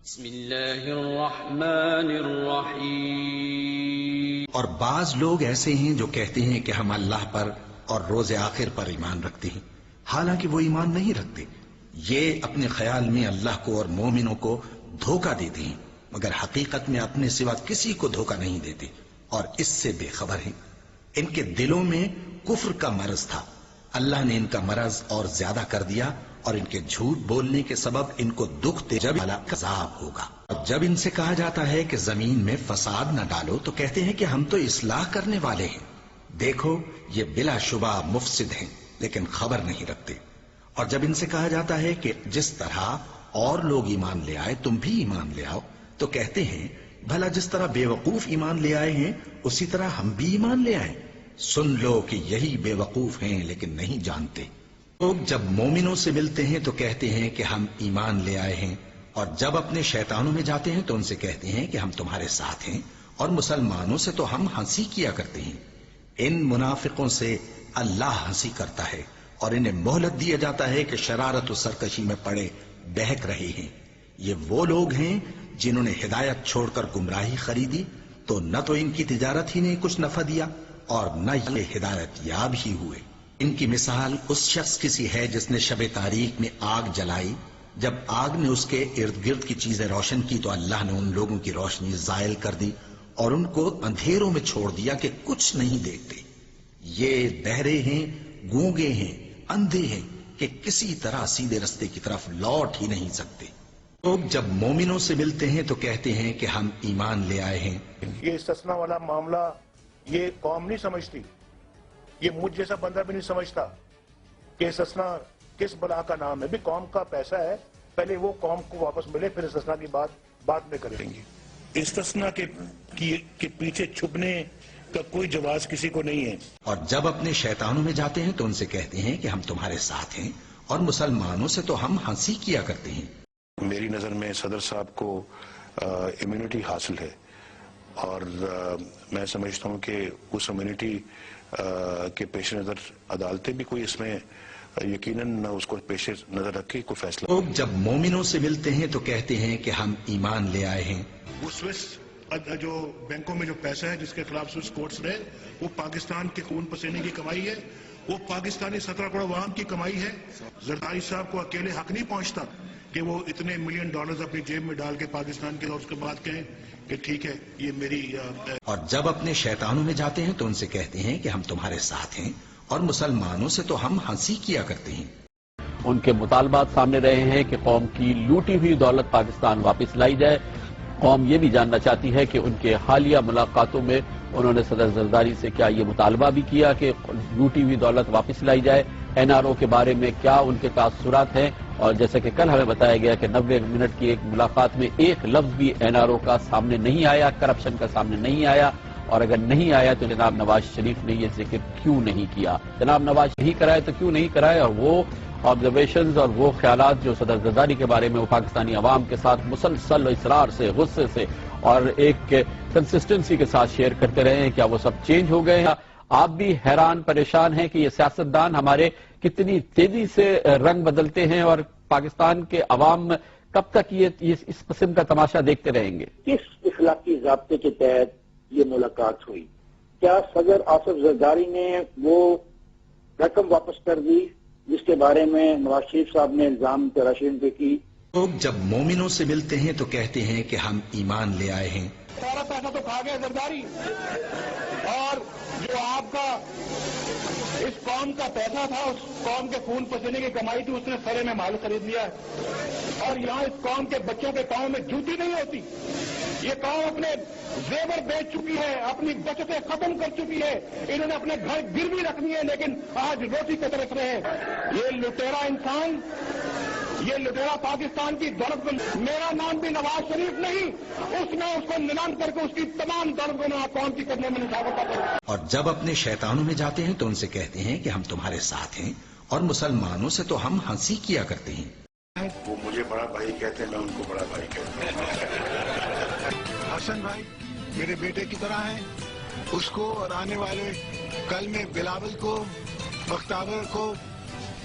بسم اللہ الرحمن الرحیم۔ اور بعض لوگ ایسے ہیں جو کہتے ہیں کہ ہم اللہ پر اور روز آخر پر ایمان رکھتے ہیں، حالانکہ وہ ایمان نہیں رکھتے۔ یہ اپنے خیال میں اللہ کو اور مومنوں کو دھوکہ دیتے ہیں، مگر حقیقت میں اپنے سوا کسی کو دھوکہ نہیں دیتے اور اس سے بے خبر ہیں۔ ان کے دلوں میں کفر کا مرض تھا، اللہ نے ان کا مرض اور زیادہ کر دیا، اور ان کے جھوٹ بولنے کے سبب ان کو دکھ دے جب عذاب ہوگا۔ اور جب ان سے کہا جاتا ہے کہ زمین میں فساد نہ ڈالو تو کہتے ہیں کہ ہم تو اصلاح کرنے والے ہیں۔ دیکھو یہ بلا شبہ مفسد ہیں لیکن خبر نہیں رکھتے۔ اور جب ان سے کہا جاتا ہے کہ جس طرح اور لوگ ایمان لے آئے تم بھی ایمان لے آؤ تو کہتے ہیں بھلا جس طرح بے وقوف ایمان لے آئے ہیں اسی طرح ہم بھی ایمان لے آئیں۔ سن لو کہ یہی بے وقوف ہیں لیکن نہیں جانتے۔ لوگ جب مومنوں سے ملتے ہیں تو کہتے ہیں کہ ہم ایمان لے آئے ہیں، اور جب اپنے شیطانوں میں جاتے ہیں تو ان سے کہتے ہیں کہ ہم تمہارے ساتھ ہیں، اور مسلمانوں سے تو ہم ہنسی کیا کرتے ہیں۔ ان منافقوں سے اللہ ہنسی کرتا ہے اور انہیں مہلت دیا جاتا ہے کہ شرارت و سرکشی میں پڑے بہک رہے ہیں۔ یہ وہ لوگ ہیں جنہوں نے ہدایت چھوڑ کر گمراہی خریدی، تو نہ تو ان کی تجارت ہی نے کچھ نفع دیا اور نہ یہ ہدایت یاب ہی ہوئے۔ ان کی مثال اس شخص کی سی ہے جس نے شب تاریک میں آگ جلائی، جب آگ نے اس کے ارد گرد کی چیزیں روشن کی تو اللہ نے ان لوگوں کی روشنی زائل کر دی اور ان کو اندھیروں میں چھوڑ دیا کہ کچھ نہیں دیکھتے۔ یہ بہرے ہیں، گونگے ہیں، اندھے ہیں کہ کسی طرح سیدھے رستے کی طرف لوٹ ہی نہیں سکتے۔ لوگ جب مومنوں سے ملتے ہیں تو کہتے ہیں کہ ہم ایمان لے آئے ہیں۔ یہ استثناء والا معاملہ یہ قوم نہیں سمجھتی، یہ مجھ جیسا بندہ بھی نہیں سمجھتا کہ استثناء کس بلا کا نام ہے۔ بھی قوم کا پیسہ ہے، پہلے وہ قوم کو واپس ملے، پھر استثناء کی بات بعد میں کریں گے۔ استثناء کے پیچھے چھپنے کا کوئی جواز کسی کو نہیں ہے۔ اور جب اپنے شیطانوں میں جاتے ہیں تو ان سے کہتے ہیں کہ ہم تمہارے ساتھ ہیں، اور مسلمانوں سے تو ہم ہنسی کیا کرتے ہیں۔ میری نظر میں صدر صاحب کو امیونٹی حاصل ہے، اور میں سمجھتا ہوں کہ اس امیونٹی کے پیش نظر عدالتیں بھی کوئی اس میں یقیناً اس کو پیش نظر رکھے کوئی فیصلہ۔ لوگ جب مومنوں سے ملتے ہیں تو کہتے ہیں کہ ہم ایمان لے آئے ہیں۔ وہ سوئس جو بینکوں میں جو پیسہ ہے جس کے خلاف سوئس کورٹس رہے، وہ پاکستان کے خون پسینے کی کمائی ہے، وہ پاکستانی 17 کروڑ عوام کی کمائی ہے۔ زرداری صاحب کو اکیلے حق نہیں پہنچتا کہ وہ اتنے ملین ڈالرز اپنی جیب میں ڈال کے پاکستان کے، اور اس کے بعد کہیں کہ ٹھیک ہے یہ میری۔ اور جب اپنے شیطانوں میں جاتے ہیں تو ان سے کہتے ہیں کہ ہم تمہارے ساتھ ہیں، اور مسلمانوں سے تو ہم ہنسی کیا کرتے ہیں۔ ان کے مطالبات سامنے رہے ہیں کہ قوم کی لوٹی ہوئی دولت پاکستان واپس لائی جائے۔ قوم یہ بھی جاننا چاہتی ہے کہ ان کے حالیہ ملاقاتوں میں انہوں نے صدر زرداری سے کیا یہ مطالبہ بھی کیا کہ لوٹی ہوئی دولت واپس لائی جائے، این آر او کے بارے میں کیا ان کے تاثرات ہیں۔ اور جیسا کہ کل ہمیں بتایا گیا کہ 90 منٹ کی ایک ملاقات میں ایک لفظ بھی این آر او کا سامنے نہیں آیا، کرپشن کا سامنے نہیں آیا، اور اگر نہیں آیا تو جناب نواز شریف نے یہ ذکر کیوں نہیں کیا۔ جناب نواز نہیں کرائے تو کیوں نہیں کرائے، اور وہ آبزرویشنز اور وہ خیالات جو صدر زرداری کے بارے میں وہ پاکستانی عوام کے ساتھ مسلسل اصرار سے، غصے سے اور ایک کنسسٹنسی کے ساتھ شیئر کرتے رہے ہیں، کیا وہ سب چینج ہو گئے ہیں؟ آپ بھی حیران پریشان ہیں کہ یہ سیاستدان ہمارے کتنی تیزی سے رنگ بدلتے ہیں، اور پاکستان کے عوام کب تک یہ اس قسم کا تماشا دیکھتے رہیں گے؟ کس اخلاقی ضابطے کے تحت یہ ملاقات ہوئی؟ کیا صدر آصف زرداری نے وہ رقم واپس کر دی جس کے بارے میں نواز شریف صاحب نے الزام تراشین پہ کی؟ لوگ جب مومنوں سے ملتے ہیں تو کہتے ہیں کہ ہم ایمان لے آئے ہیں۔ سارا پیسہ تو کھا گیا زرداری، اور جو آپ کا اس قوم کا پیسہ تھا، اس قوم کے خون پسینے کی کمائی تھی، اس نے سرے میں مال خرید لیا ہے، اور یہاں اس قوم کے بچوں کے پاؤں میں جوتی نہیں ہوتی۔ یہ قوم اپنے زیور بیچ چکی ہے، اپنی بچتیں ختم کر چکی ہے، انہوں نے اپنے گھر گروی رکھنی ہے، لیکن آج روٹی کی طرف رہے۔ یہ لٹیرا انسان، یہ لٹیرا پاکستان کی دولت کو، میرا نام بھی نواز شریف نہیں، اس میں اس کو نیلام کر کے اس کی تمام دولت کو قوم کی کرنے میں نشاورتا کروں۔ اور جب اپنے شیطانوں میں جاتے ہیں تو ان سے کہتے ہیں کہ ہم تمہارے ساتھ ہیں، اور مسلمانوں سے تو ہم ہنسی کیا کرتے ہیں۔ وہ مجھے بڑا بھائی کہتے ہیں، میں ان کو بڑا بھائی کہتا ہوں۔ حسن بھائی میرے بیٹے کی طرح ہیں، اس کو اور آنے والے کل میں بلاول کو، بختاور کو،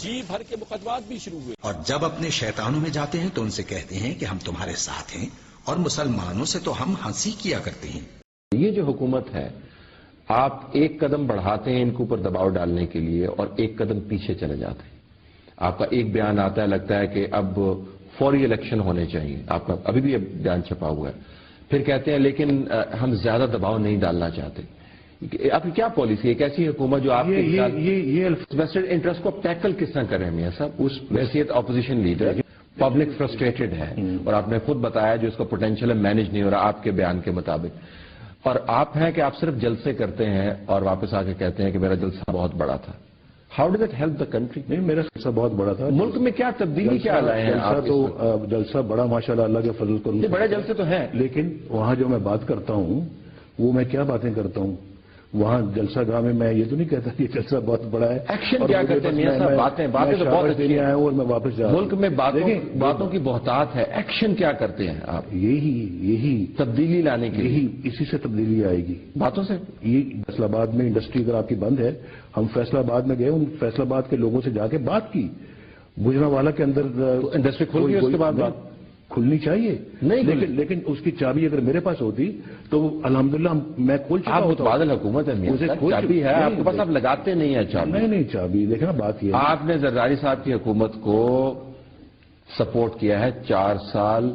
جی بھر کے مقدمات بھی شروع ہوئے. اور جب اپنے شیطانوں میں جاتے ہیں تو ان سے کہتے ہیں کہ ہم تمہارے ساتھ ہیں اور مسلمانوں سے تو ہم ہنسی کیا کرتے ہیں. یہ جو حکومت ہے، آپ ایک قدم بڑھاتے ہیں ان کے اوپر دباؤ ڈالنے کے لیے اور ایک قدم پیچھے چلے جاتے ہیں. آپ کا ایک بیان آتا ہے، لگتا ہے کہ اب فوری الیکشن ہونے چاہیے، آپ کا ابھی بھی بیان چھپا ہوا ہے. پھر کہتے ہیں لیکن ہم زیادہ دباؤ نہیں ڈالنا چاہتے. آپ کی کیا پالیسی ہے؟ ایک ایسی حکومت جو آپ یہ ویسٹڈ انٹرسٹ کو ٹیکل کس طرح کر رہے ہیں میاں صاحب؟ اس حیثیت اپوزیشن لیڈر پبلک فرسٹریٹڈ ہے اور آپ نے خود بتایا جو اس کا پوٹینشیل مینج نہیں ہو رہا آپ کے بیان کے مطابق. اور آپ ہیں کہ آپ صرف جلسے کرتے ہیں اور واپس آ کے کہتے ہیں کہ میرا جلسہ بہت بڑا تھا. How does it help the country? نہیں، میرا جلسہ بہت بڑا تھا. ملک میں کیا تبدیلی کیا لائے ہیں آپ؟ تو جلسہ بڑا ماشاءاللہ اللہ کے فضل کو بڑے جلسے تو ہیں، لیکن وہاں جو میں بات کرتا ہوں وہ میں کیا باتیں کرتا ہوں وہاں جلسہ گاہ میں. میں یہ تو نہیں کہتا کہ جلسہ بہت بڑا ہے. ایکشن کیا کرتے ہیں میاں صاحب؟ باتیں تو بہت اچھی آیا ہوں اور میں واپس جا رہا ہوں. ملک میں باتوں کی بہتات ہے، ایکشن کیا کرتے ہیں آپ؟ یہی تبدیلی لانے کے لیے اسی سے تبدیلی آئے گی، باتوں سے. یہ فیصل آباد میں انڈسٹری اگر آپ کی بند ہے، ہم فیصل آباد میں گئے، ان فیصل آباد کے لوگوں سے جا کے بات کی. گجرانوالہ کے اندر انڈسٹری کھل گئی، اس کے بعد کھلنی چاہیے نہیں، لیکن اس کی چابی اگر میرے پاس ہوتی تو الحمدللہ میں کھول چکا ہوتا. بادل حکومت ہے، چابی ہے آپ کے پاس، آپ لگاتے نہیں ہیں چابی. نہیں چابی دیکھنا بات یہ آپ نے زرداری صاحب کی حکومت کو سپورٹ کیا ہے 4 سال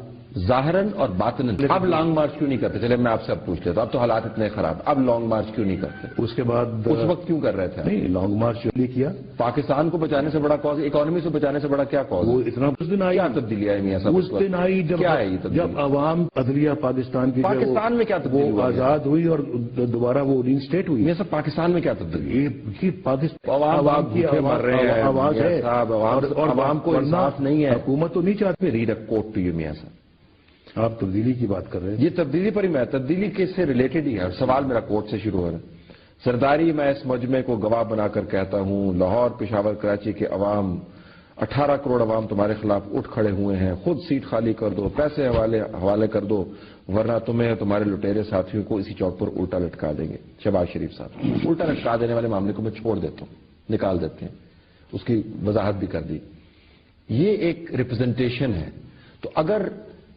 ظاہراً اور باطناً. اب لانگ مارچ کیوں نہیں کرتے؟ چلے میں آپ سے اب پوچھ لیتا ہوں، اب تو حالات اتنے خراب، اب لانگ مارچ کیوں نہیں کرتے؟ اس کے بعد اس وقت کیوں کر رہے تھے؟ نہیں، لانگ مارچ کیا پاکستان کو بچانے سے بڑا کاز، اکانومی سے بچانے سے بڑا کیا کاز؟ وہ اتنا اس دن آئی تبدیلی آئی میاں صاحب؟ اس دن آئی جب عوام عدلیہ پاکستان کی پاکستان میں کیا تبدیلی وہ آزاد ہوئی اور دوبارہ وہ ری اسٹیٹ ہوئی. یہ سب پاکستان میں کیا تبدیلی؟ یہ پاکستان عوام کی آواز ہے اور عوام کو انصاف نہیں ہے. حکومت تو نہیں چاہتی. Read a quote to you میاں صاحب. آپ تبدیلی کی بات کر رہے ہیں. یہ تبدیلی پر ہی میں تبدیلی کس سے ریلیٹڈ ہی ہے. سوال میرا کوٹ سے شروع ہو رہا ہے. زرداری میں اس مجمع کو گواہ بنا کر کہتا ہوں، لاہور، پشاور، کراچی کے عوام 18 کروڑ عوام تمہارے خلاف اٹھ کھڑے ہوئے ہیں. خود سیٹ خالی کر دو، پیسے حوالے کر دو، ورنہ تمہیں تمہارے لٹیرے ساتھیوں کو اسی چوک پر الٹا لٹکا دیں گے. شہباز شریف صاحب الٹا لٹکا دینے والے معاملے کو میں چھوڑ دیتا ہوں، نکال دیتے ہیں، اس کی وضاحت بھی کر دی. یہ ایک ریپرزنٹیشن ہے. تو اگر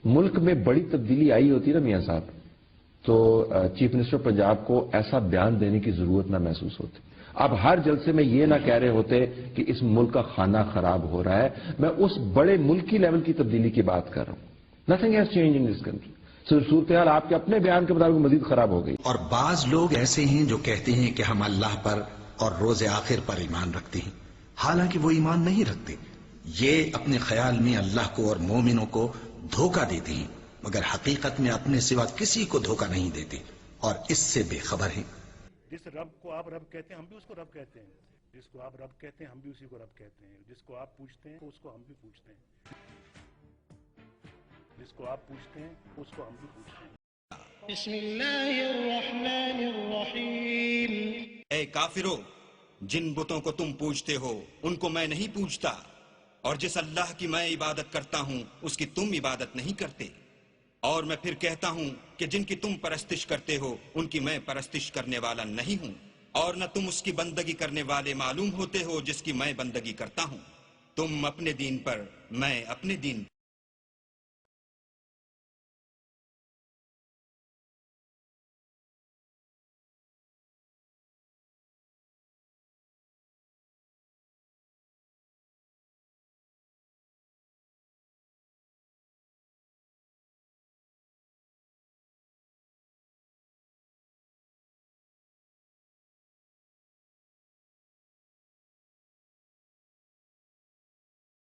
ملک میں بڑی تبدیلی آئی ہوتی نا میاں صاحب تو چیف منسٹر پنجاب کو ایسا بیان دینے کی ضرورت نہ محسوس ہوتی. اب ہر جلسے میں یہ نہ کہہ رہے ہوتے کہ اس ملک کا کھانا خراب ہو رہا ہے. میں اس بڑے ملکی لیول کی تبدیلی کی بات کر رہا ہوں. Nothing has change in this country. صورتحال آپ کے اپنے بیان کے مطابق مزید خراب ہو گئی. اور بعض لوگ ایسے ہیں جو کہتے ہیں کہ ہم اللہ پر اور روز آخر پر ایمان رکھتے ہیں، حالانکہ وہ ایمان نہیں رکھتے. یہ اپنے خیال میں اللہ کو اور مومنوں کو دھوکہ دیتے ہیں، مگر حقیقت میں اپنے سوا کسی کو دھوکہ نہیں دیتے اور اس سے بے خبر ہیں. جس رب کو آپ رب کہتے ہیں ہم بھی اس کو رب کہتے ہیں، جس کو آپ رب کہتے ہیں ہم بھی اسی کو رب کہتے ہیں، جس کو آپ پوچھتے ہیں اس کو ہم بھی پوچھتے ہیں، جس کو آپ پوچھتے ہیں اس کو ہم بھی پوچھتے ہیں. بسم اللہ الرحمن الرحیم. اے کافرو، جن بتوں کو تم پوجتے ہو ان کو میں نہیں پوجتا، اور جس اللہ کی میں عبادت کرتا ہوں اس کی تم عبادت نہیں کرتے. اور میں پھر کہتا ہوں کہ جن کی تم پرستش کرتے ہو ان کی میں پرستش کرنے والا نہیں ہوں، اور نہ تم اس کی بندگی کرنے والے معلوم ہوتے ہو جس کی میں بندگی کرتا ہوں. تم اپنے دین پر، میں اپنے دین پر.